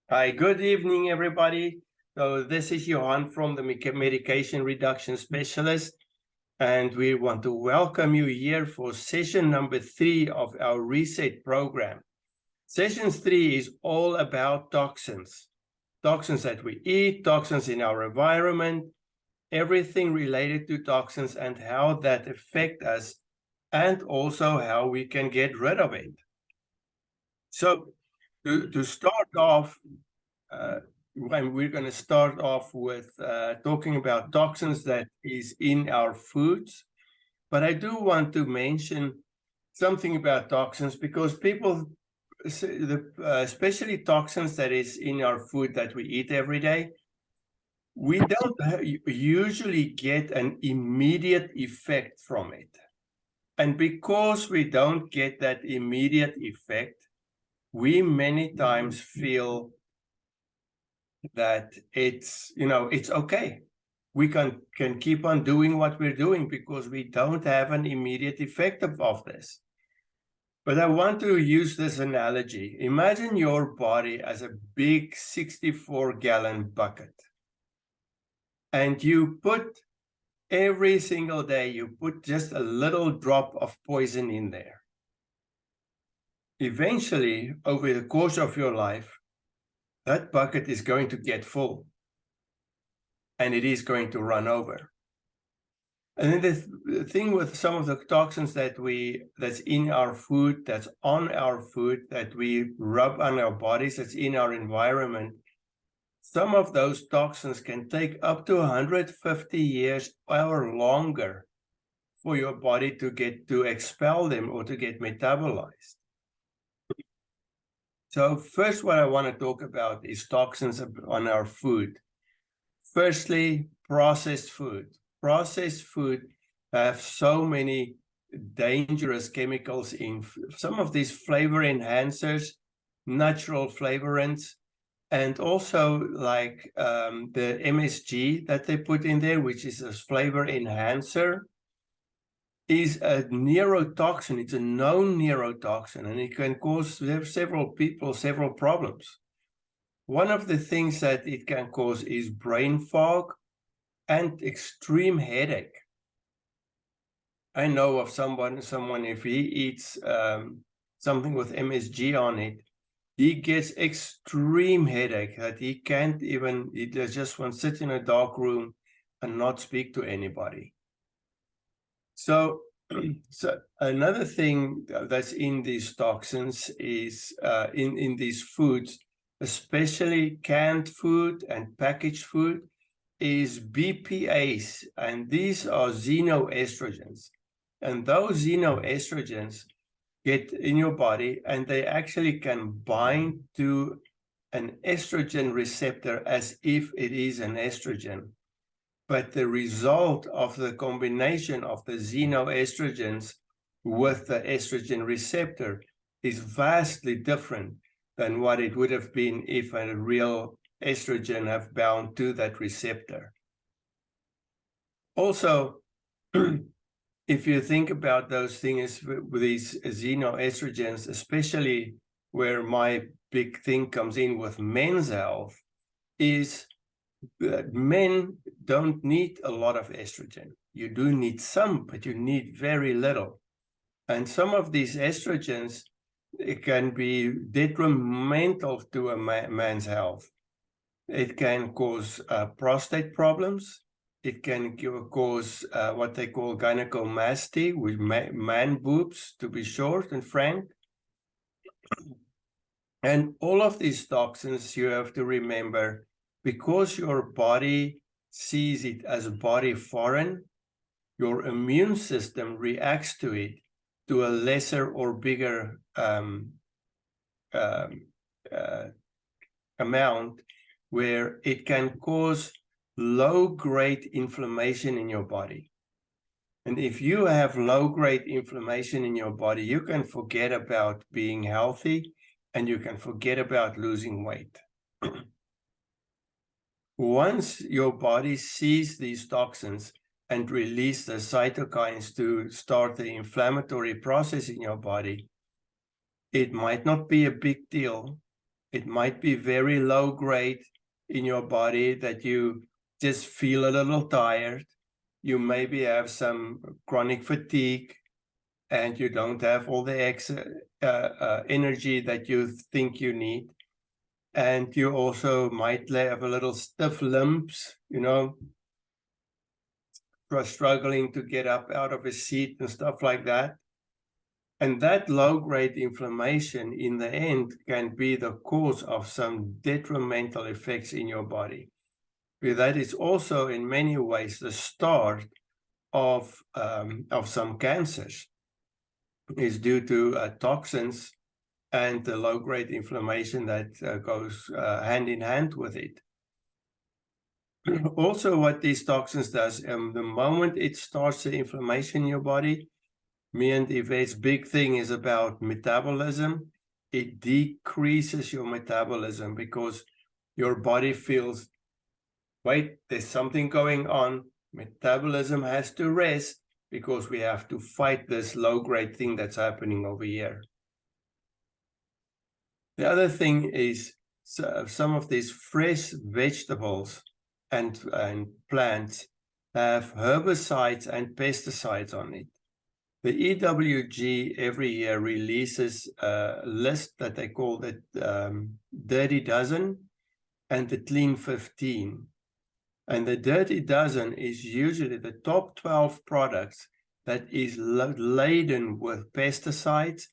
Hi, good evening, everybody. So this is Johan from the Medication Reduction Specialist, and we want to welcome you here for session number 3 of our Reset program. Session 3 is all about toxins. Toxins that we eat, toxins in our environment, everything related to toxins and how that affect us, and also how we can get rid of it. So to start off, we're going to start off with talking about toxins that is in our foods. But I do want to mention something about toxins because people, especially toxins that is in our food that we eat every day, we don't usually get an immediate effect from it. And because we don't get that immediate effect, we many times feel that it's okay. We can keep on doing what we're doing because we don't have an immediate effect of this. But I want to use this analogy. Imagine your body as a big 64-gallon bucket. And you put every single day, you put just a little drop of poison in there. Eventually, over the course of your life, that bucket is going to get full. And it is going to run over. And then the thing with some of the toxins that's in our food, that's on our food, that we rub on our bodies, that's in our environment, some of those toxins can take up to 150 years or longer for your body to expel them or to get metabolized. So first, what I want to talk about is toxins on our food. Firstly, processed food. Processed food have so many dangerous chemicals in some of these flavor enhancers, natural flavorants, and also like the MSG that they put in there, which is a flavor enhancer, is a neurotoxin. It's a known neurotoxin, and it can cause several people several problems. One of the things that it can cause is brain fog and extreme headache. I know of someone if he eats something with MSG on it, he gets extreme headache that he just wants to sit in a dark room and not speak to anybody. So another thing that's in these toxins is in these foods, especially canned food and packaged food, is BPAs, and these are xenoestrogens. And those xenoestrogens get in your body, and they actually can bind to an estrogen receptor as if it is an estrogen. But the result of the combination of the xenoestrogens with the estrogen receptor is vastly different than what it would have been if a real estrogen have bound to that receptor. Also, if you think about those things with these xenoestrogens, especially where my big thing comes in with men's health, is that men don't need a lot of estrogen. You do need some, but you need very little. And some of these estrogens, it can be detrimental to a man's health. It can cause prostate problems. It can cause what they call gynecomastia, with man boobs, to be short and frank. And all of these toxins, you have to remember, because your body sees it as body foreign, your immune system reacts to it to a lesser or bigger amount, where it can cause low-grade inflammation in your body. And if you have low-grade inflammation in your body, you can forget about being healthy and you can forget about losing weight. Once your body sees these toxins and release the cytokines to start the inflammatory process in your body, it might not be a big deal, It might be very low grade in your body that you just feel a little tired. You maybe have some chronic fatigue and you don't have all the extra energy that you think you need. And you also might have a little stiff limbs, you know, struggling to get up out of a seat and stuff like that. And that low-grade inflammation in the end can be the cause of some detrimental effects in your body. That is also in many ways the start of some cancers, is due to toxins and the low-grade inflammation that goes hand in hand with it. Also, what these toxins does, the moment it starts the inflammation in your body, me and Yvette's big thing is about metabolism. It decreases your metabolism because your body feels, wait, there's something going on. Metabolism has to rest because we have to fight this low-grade thing that's happening over here. The other thing is some of these fresh vegetables and plants have herbicides and pesticides on it. The EWG every year releases a list that they call the Dirty Dozen and the Clean 15. And the Dirty Dozen is usually the top 12 products that is laden with pesticides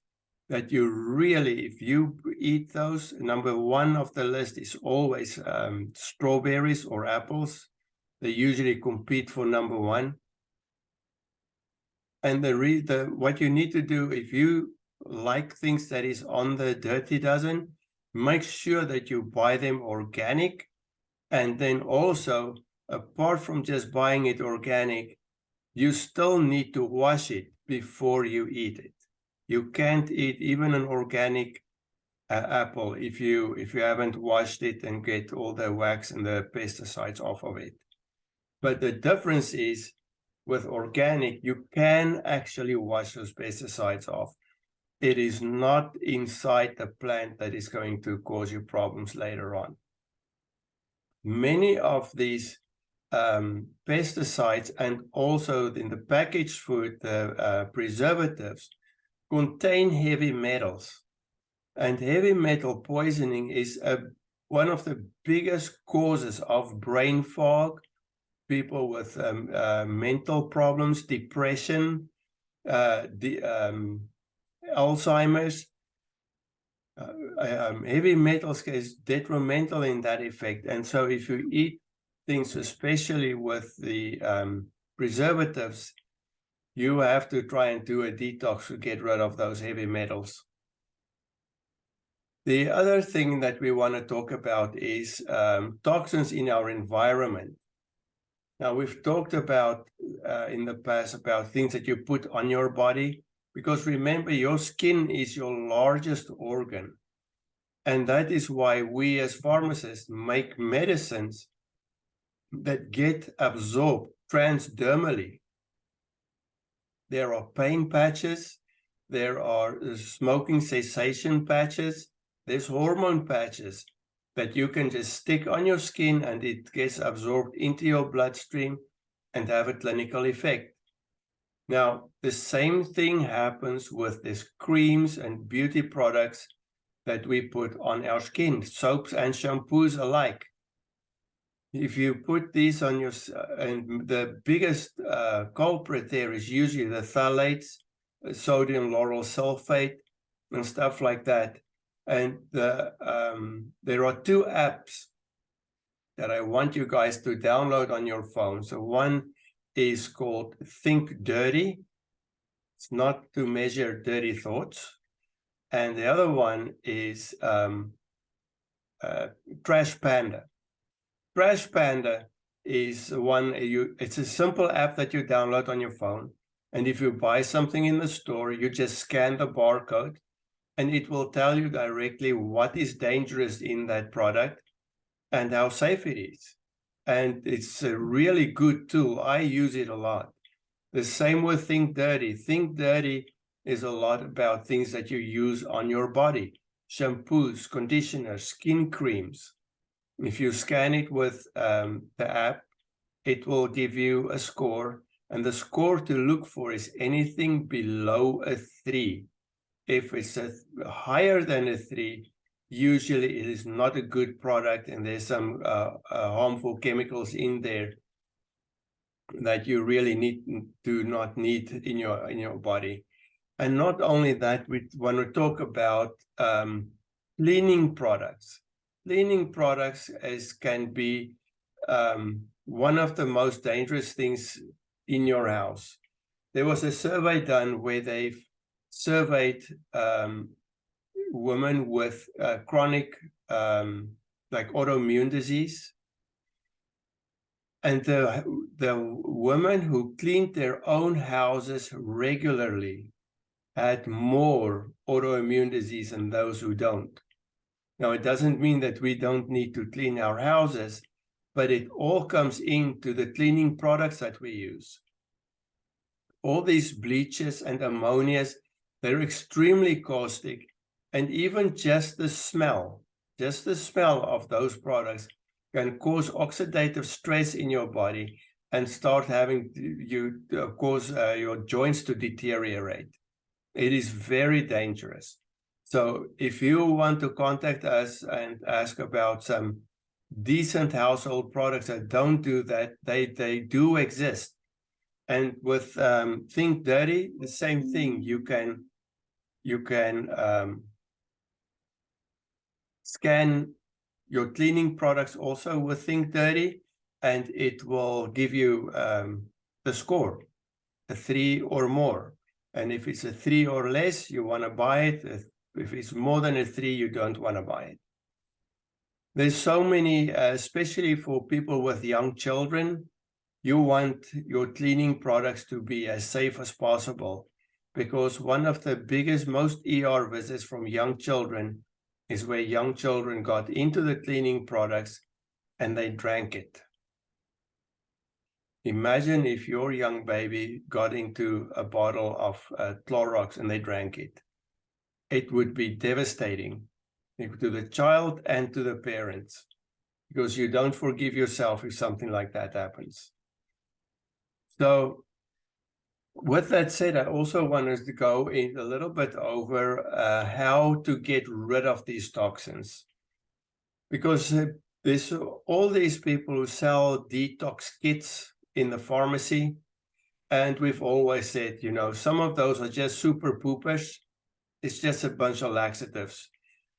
that you really, if you eat those, number one of the list is always strawberries or apples. They usually compete for number one. And what you need to do, if you like things that is on the Dirty Dozen, make sure that you buy them organic. And then also, apart from just buying it organic, you still need to wash it before you eat it. You can't eat even an organic apple if you haven't washed it and get all the wax and the pesticides off of it. But the difference is, with organic, you can actually wash those pesticides off. It is not inside the plant that is going to cause you problems later on. Many of these pesticides, and also in the packaged food, the preservatives, contain heavy metals. And heavy metal poisoning is one of the biggest causes of brain fog, people with mental problems, depression, Alzheimer's. Heavy metals is detrimental in that effect. And so if you eat things, especially with the preservatives, you have to try and do a detox to get rid of those heavy metals. The other thing that we want to talk about is toxins in our environment. Now, we've talked about in the past about things that you put on your body, because remember, your skin is your largest organ. And that is why we as pharmacists make medicines that get absorbed transdermally. There are pain patches, there are smoking cessation patches, there's hormone patches that you can just stick on your skin and it gets absorbed into your bloodstream and have a clinical effect. Now, the same thing happens with these creams and beauty products that we put on our skin, soaps and shampoos alike. If you put these on your, and the biggest culprit there is usually the phthalates, sodium lauryl sulfate, and stuff like that. And there are two apps that I want you guys to download on your phone. So one is called Think Dirty. It's not to measure dirty thoughts. And the other one is Trash Panda. Trash Panda is one, it's a simple app that you download on your phone. And if you buy something in the store, you just scan the barcode and it will tell you directly what is dangerous in that product and how safe it is. And it's a really good tool. I use it a lot. The same with Think Dirty. Think Dirty is a lot about things that you use on your body. shampoos, conditioners, skin creams. If you scan it with the app, it will give you a score, and the score to look for is anything below a 3. If it's higher than a 3, usually it is not a good product, and there's some harmful chemicals in there that you really do not need in your body. And not only that, we want to talk about cleaning products. Cleaning products can be one of the most dangerous things in your house. There was a survey done where they've surveyed women with chronic like autoimmune disease. And the women who cleaned their own houses regularly had more autoimmune disease than those who don't. Now, it doesn't mean that we don't need to clean our houses, but it all comes into the cleaning products that we use. All these bleaches and ammonias, they're extremely caustic, and even just the smell of those products can cause oxidative stress in your body and start having cause your joints to deteriorate. It is very dangerous. So if you want to contact us and ask about some decent household products that don't do that, they do exist. And with Think Dirty, the same thing. You can scan your cleaning products also with Think Dirty, and it will give you the score, a 3 or more. And if it's a 3 or less, you want to buy it. If it's more than a 3, you don't want to buy it. There's so many, especially for people with young children, you want your cleaning products to be as safe as possible, because one of the biggest, most ER visits from young children is where young children got into the cleaning products and they drank it. Imagine if your young baby got into a bottle of Clorox and they drank it. It would be devastating to the child and to the parents, because you don't forgive yourself if something like that happens. So with that said, I also want us to go in a little bit over how to get rid of these toxins, because there's all these people who sell detox kits in the pharmacy, and we've always said, you know, some of those are just super poopers. It's just a bunch of laxatives.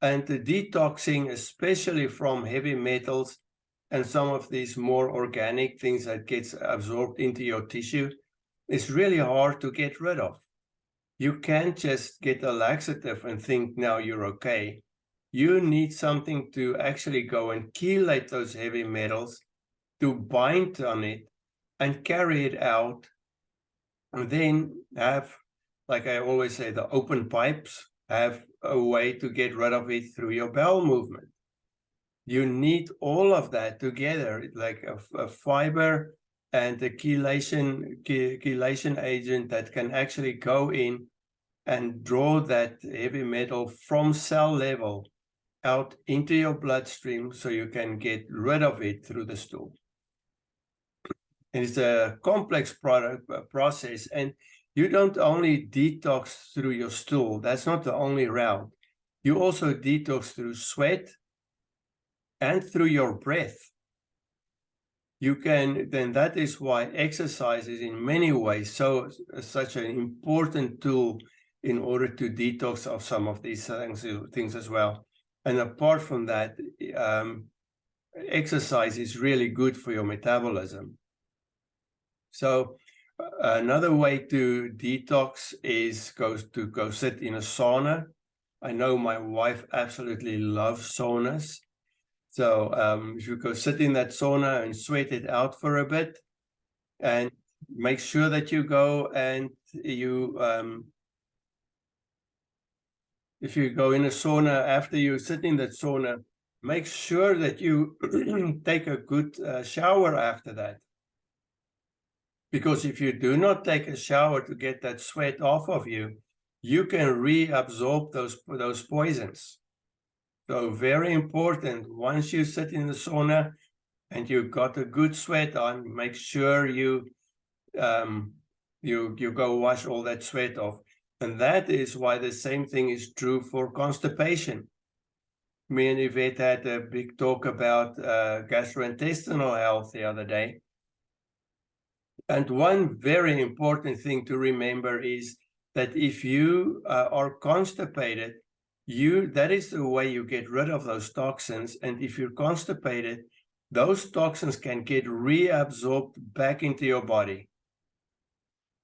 And the detoxing, especially from heavy metals and some of these more organic things that gets absorbed into your tissue, is really hard to get rid of. You can't just get a laxative and think now you're okay. You need something to actually go and chelate those heavy metals, to bind on it and carry it out, and then have, like I always say, the open pipes, have a way to get rid of it through your bowel movement. You need all of that together, like a fiber and a chelation agent that can actually go in and draw that heavy metal from cell level out into your bloodstream so you can get rid of it through the stool. And it's a complex process, and you don't only detox through your stool. That's not the only route. You also detox through sweat and through your breath. Then that is why exercise is in many ways such an important tool in order to detox of some of these things as well. And apart from that, exercise is really good for your metabolism. So another way to detox is to go sit in a sauna. I know my wife absolutely loves saunas. So if you go sit in that sauna and sweat it out for a bit, and make sure that you go and if you go in a sauna, after you sit in that sauna, make sure that you take a good shower after that. Because if you do not take a shower to get that sweat off of you, you can reabsorb those poisons. So very important, once you sit in the sauna and you've got a good sweat on, make sure you go wash all that sweat off. And that is why the same thing is true for constipation. Me and Yvette had a big talk about gastrointestinal health the other day. And one very important thing to remember is that if you are constipated, that is the way you get rid of those toxins. And if you're constipated, those toxins can get reabsorbed back into your body.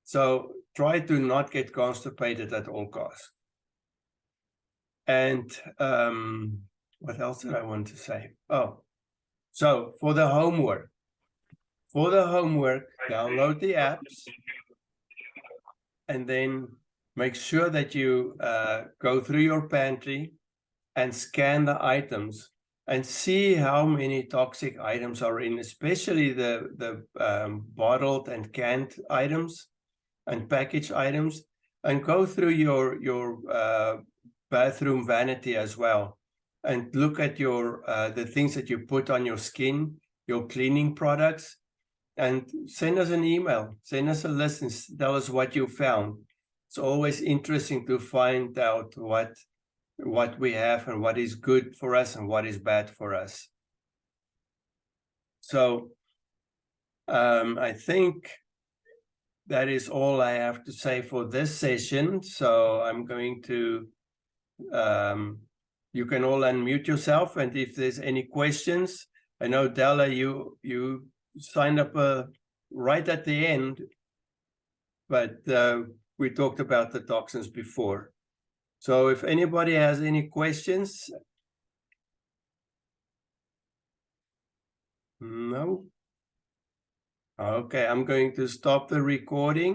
So try to not get constipated at all costs. And what else did I want to say? Oh, so for the homework, download the apps and then make sure that you go through your pantry and scan the items and see how many toxic items are in, especially the bottled and canned items and packaged items, and go through your bathroom vanity as well, and look at your the things that you put on your skin, your cleaning products, and send us an email, send us a list, and tell us what you found. It's always interesting to find out what we have and what is good for us and what is bad for us. So I think that is all I have to say for this session. So I'm going to, you can all unmute yourself, and if there's any questions, I know Della, you signed up right at the end, but we talked about the toxins before. So if anybody has any questions. No? Okay, I'm going to stop the recording.